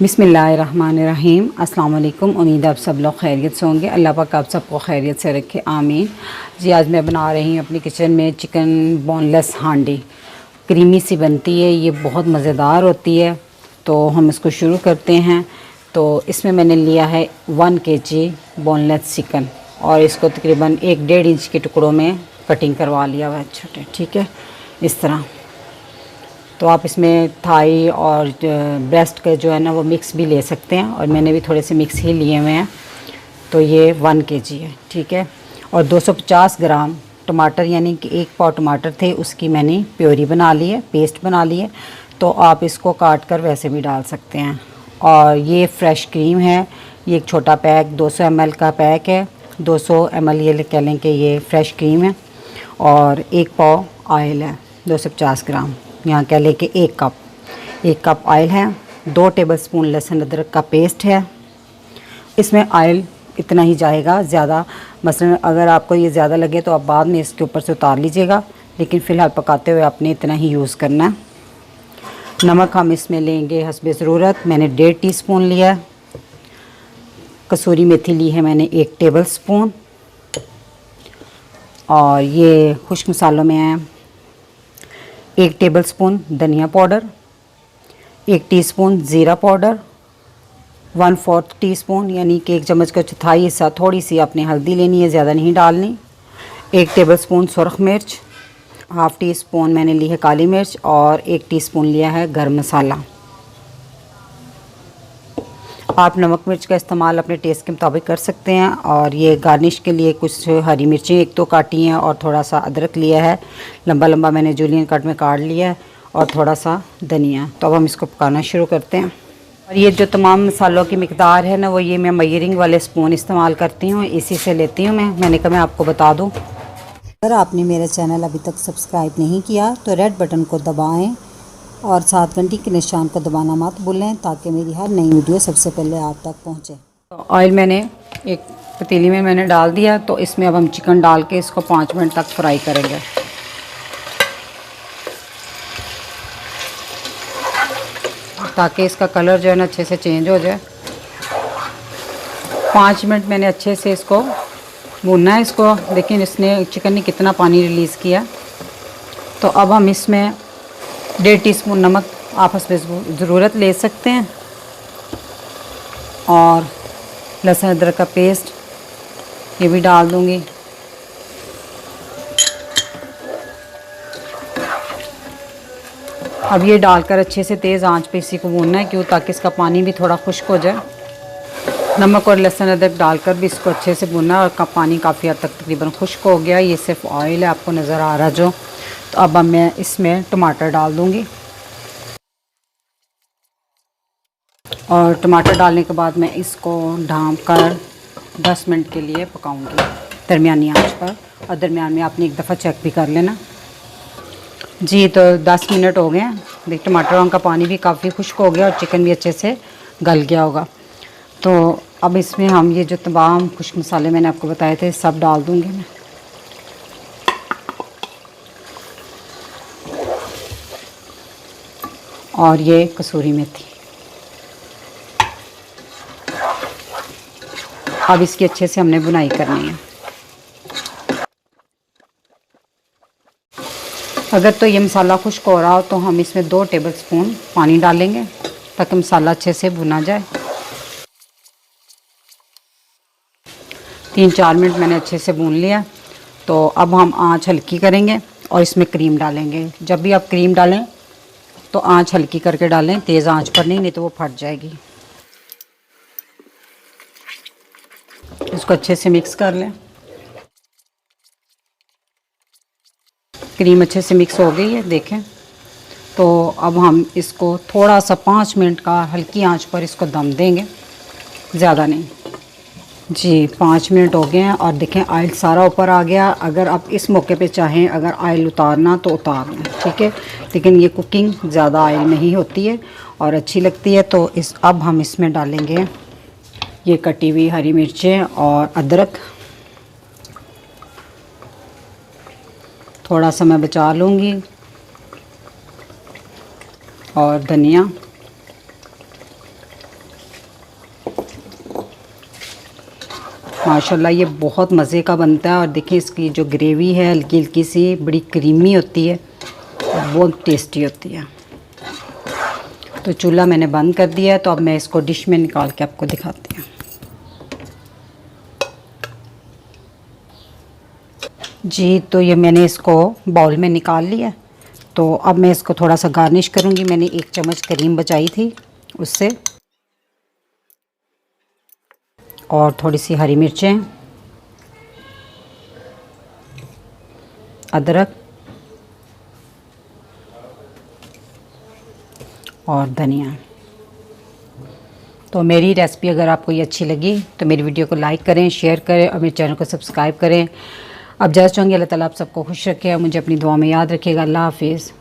बिस्मिल्लाहिर्रहमानिर्रहीम। अस्सलाम वालेकुम। उम्मीद है आप सब लोग खैरियत से होंगे। अल्लाह पाक आप सबको खैरियत से रखे, आमीन। जी, आज मैं बना रही हूँ अपनी किचन में चिकन बोनलेस हांडी। क्रीमी सी बनती है, ये बहुत मज़ेदार होती है। तो हम इसको शुरू करते हैं। तो इसमें मैंने लिया है 1 kg बोनलेस चिकन और इसको तकरीबन 1-1.5 इंच के टुकड़ों में कटिंग करवा लिया हुआ है छोटे, ठीक है, इस तरह। तो आप इसमें थाई और ब्रेस्ट का जो है ना वो मिक्स भी ले सकते हैं, और मैंने भी थोड़े से मिक्स ही लिए हुए हैं। तो ये 1 kg है, ठीक है। और 250 ग्राम टमाटर, यानी कि 1 पाव टमाटर थे, उसकी मैंने प्योरी बना ली है, पेस्ट बना ली है। तो आप इसको काट कर वैसे भी डाल सकते हैं। और ये फ्रेश क्रीम है, ये एक छोटा पैक 200 ml का पैक है। 200 ml ये कह लें कि ये फ्रेश क्रीम है। और 1 पाव ऑयल है, 250 ग्राम, यहाँ कह लें कि 1 कप ऑयल है। 2 टेबलस्पून लहसुन अदरक का पेस्ट है। इसमें ऑयल इतना ही जाएगा, ज़्यादा मसलन अगर आपको ये ज़्यादा लगे तो आप बाद में इसके ऊपर से उतार लीजिएगा, लेकिन फ़िलहाल पकाते हुए आपने इतना ही यूज़ करना है। नमक हम इसमें लेंगे हस्बे ज़रूरत, मैंने 1.5 टीस्पून लिया है। कसूरी मेथी ली है मैंने 1 टेबलस्पून। और ये खुश्क मसालों में है 1 टेबलस्पून धनिया पाउडर, 1 टीस्पून ज़ीरा पाउडर, 1/4 टीस्पून यानी कि 1 चम्मच का चौथाई हिस्सा थोड़ी सी आपने हल्दी लेनी है, ज़्यादा नहीं डालनी। 1 टेबलस्पून सुरख मिर्च, 1/2 टीस्पून मैंने ली है काली मिर्च, और 1 टीस्पून लिया है गरम मसाला। आप नमक मिर्च का इस्तेमाल अपने टेस्ट के मुताबिक कर सकते हैं। और ये गार्निश के लिए कुछ हरी मिर्चें 1 तो काटी हैं, और थोड़ा सा अदरक लिया है, लंबा लंबा मैंने जूलियन कट में काट लिया है, और थोड़ा सा धनिया। तो अब हम इसको पकाना शुरू करते हैं। और ये जो तमाम मसालों की मिकदार है ना, वो ये मैं मेजरिंग वाले स्पून इस्तेमाल करती हूँ, इसी से लेती हूँ मैंने कहा मैं आपको बता दूँ। अगर आपने मेरा चैनल अभी तक सब्सक्राइब नहीं किया तो रेड बटन को दबाएँ और साथ घंटी के निशान को दबाना मत भूलें, ताकि मेरी हर नई वीडियो सबसे पहले आप तक पहुंचे। तो ऑयल मैंने एक पतीली में मैंने डाल दिया। तो इसमें अब हम चिकन डाल के इसको 5 मिनट तक फ्राई करेंगे, ताकि इसका कलर जो है ना अच्छे से चेंज हो जाए। 5 मिनट मैंने अच्छे से इसको भूनना है इसको। लेकिन इसने चिकन ने कितना पानी रिलीज़ किया। तो अब हम इसमें 1.5 टीस्पून नमक आप इसमें ज़रूरत ले सकते हैं, और लहसुन अदरक का पेस्ट ये भी डाल दूँगी। अब ये डालकर अच्छे से तेज़ आंच पे इसी को भूनना है, क्यों, ताकि इसका पानी भी थोड़ा खुश्क हो जाए। नमक और लहसुन अदरक डालकर भी इसको अच्छे से भूनना, और पानी काफ़ी हद तक तकरीबन खुश्क हो गया। ये सिर्फ ऑयल है, आपको नज़र आ रहा जो। तो अब मैं इसमें टमाटर डाल दूँगी, और टमाटर डालने के बाद मैं इसको ढाँप कर 10 मिनट के लिए पकाऊंगी दरमियानी आंच पर। और दरमियान में आपने एक दफ़ा चेक भी कर लेना। जी, तो 10 मिनट हो गए हैं। देख, टमाटरों का पानी भी काफ़ी खुश्क हो गया और चिकन भी अच्छे से गल गया होगा। तो अब इसमें हम ये जो तमाम खुश्क मसाले मैंने आपको बताए थे सब डाल दूँगी मैं। और ये कसूरी मेथी। अब इसकी अच्छे से हमने बुनाई करनी है। अगर तो ये मसाला खुश्क हो रहा हो तो हम इसमें 2 टेबलस्पून पानी डालेंगे, ताकि मसाला अच्छे से भुना जाए। 3-4 मिनट मैंने अच्छे से भून लिया। तो अब हम आंच हल्की करेंगे और इसमें क्रीम डालेंगे। जब भी आप क्रीम डालें तो आंच हल्की करके डालें, तेज़ आंच पर नहीं तो वो फट जाएगी। इसको अच्छे से मिक्स कर लें। क्रीम अच्छे से मिक्स हो गई है, देखें। तो अब हम इसको थोड़ा सा 5 मिनट का हल्की आंच पर इसको दम देंगे, ज़्यादा नहीं। जी, 5 मिनट हो गए हैं, और देखें ऑयल सारा ऊपर आ गया। अगर आप इस मौके पे चाहें अगर ऑयल उतारना तो उतार लें, ठीक है। लेकिन ये कुकिंग ज़्यादा ऑयल में ही होती है और अच्छी लगती है। तो अब हम इसमें डालेंगे ये कटी हुई हरी मिर्चें और अदरक। थोड़ा सा मैं बचा लूँगी, और धनिया, माशाल्लाह ये बहुत मज़े का बनता है। और देखिए इसकी जो ग्रेवी है हल्की हल्की सी बड़ी क्रीमी होती है और बहुत टेस्टी होती है। तो चूल्हा मैंने बंद कर दिया है, तो अब मैं इसको डिश में निकाल के आपको दिखाती हूँ। जी तो ये मैंने इसको बाउल में निकाल लिया। तो अब मैं इसको थोड़ा सा गार्निश करूँगी। मैंने 1 चम्मच करीम बचाई थी उससे, और थोड़ी सी हरी मिर्चें, अदरक और धनिया। तो मेरी रेसिपी अगर आपको ये अच्छी लगी तो मेरी वीडियो को लाइक करें, शेयर करें और मेरे चैनल को सब्सक्राइब करें। अब जस्ट होंगे, अल्लाह ताला आप सबको खुश रखे और मुझे अपनी दुआ में याद रखिएगा। अल्लाह हाफिज़।